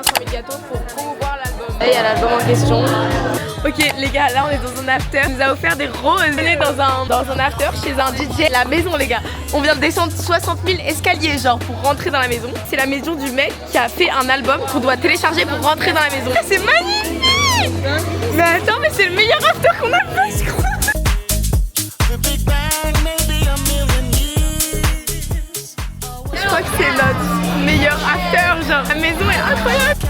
500 000 gâteaux pour promouvoir l'album. Là, il y a l'album en question. Ok, les gars, là on est dans un after. Il nous a offert des roses. On est dans un after chez un DJ. La maison, les gars. On vient de descendre 60 000 escaliers, genre, pour rentrer dans la maison. C'est la maison du mec qui a fait un album qu'on doit télécharger pour rentrer dans la maison. Ah, c'est magnifique! Mais attends, mais c'est le meilleur after qu'on a fait, je crois. Je crois que c'est notre meilleur after, genre. La maison est incroyable.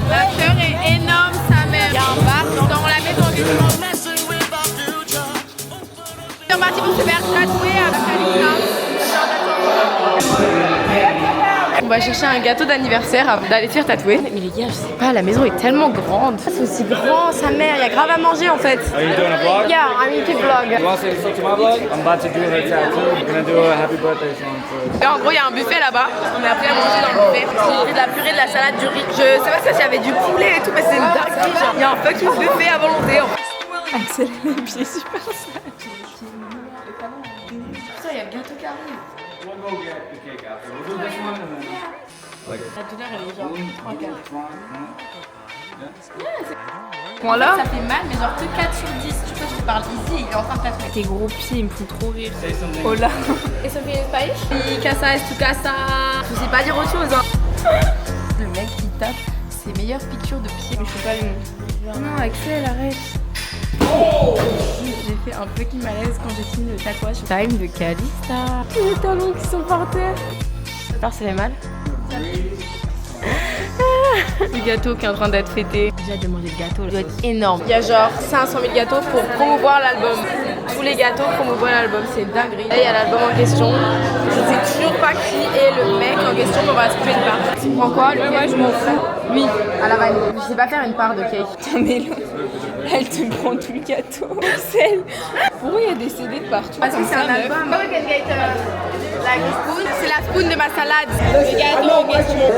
L'after est énorme, sa mère. Il y a un bar dans la maison en question. On est parti pour se faire tatouer avec Alina. On va chercher un gâteau d'anniversaire avant d'aller se faire tatouer. Mais les gars, je sais pas, la maison est tellement grande. C'est aussi grand, sa mère, il y a grave à manger en fait. Are you doing a vlog? Yeah, I'm into vlog. You want to say what's up to my vlog? I'm about to do her tattoo. I'm gonna do a happy birthday song for Et en gros, il y a un buffet là-bas. On est appris à manger dans le buffet. J'ai pris de la purée, de la salade, du riz. Je sais pas si j'avais du poulet et tout, mais c'est une dinguerie. Genre, il y a un fucking buffet à volonté. Axel, les pieds super sales. Putain, il y a le gâteau qui arrive. We'll go get the cake after. We'll do this one and then La douleur, elle est genre 3-4. yeah. Là, ça fait mal, mais genre que 4 sur 10. Tu vois, je te parle ici, il est en train de tatouer. Tes gros pieds, ils me font trop rire. Say something. Oh là. Et ça fait paille. Y casa, es tu casa. Je sais pas dire autre chose. Hein. Le mec qui tape ses meilleures piqûres de pieds, mais je sais pas les mots. Non, Axel, arrête. J'ai fait un fucking malaise quand j'ai fini le tatouage. Time de Calista. Les talons qui sont par terre. J'espère ça fait mal. Le gâteau qui est en train d'être fêté. J'ai hâte de manger le gâteau, il doit être énorme. Il y a genre 500 000 gâteaux pour promouvoir l'album. Tous les gâteaux promouvoir l'album, c'est une dinguerie. Là, il y a l'album en question. Je sais toujours pas qui est le mec en question, mais on va se trouver une part. Tu prends quoi? Le cake, je m'en fous. Oui, à la vanille. Je sais pas faire une part de cake. Putain, mais là, elle te prend tout le gâteau. Celle. Pourquoi il y a des CD de partout? Parce que c'est un album. C'est la spoon de ma salade. Le gâteau en question.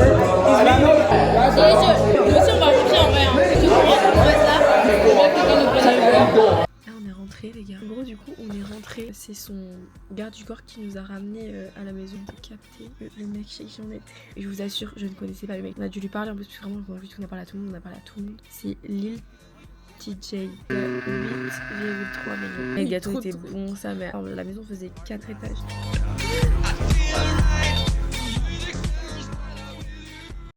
Là on est rentré les gars. En gros du coup on est rentré. C'est son garde du corps qui nous a ramené à la maison de capter le mec chez qui on était. Et je vous assure je ne connaissais pas le mec. On a dû lui parler en plus parce que vraiment on a parlé à tout le monde. On a parlé à tout le monde. C'est Lil TJ. 8,3 millions. Les gâteaux étaient bons sa mère. La maison faisait 4 étages.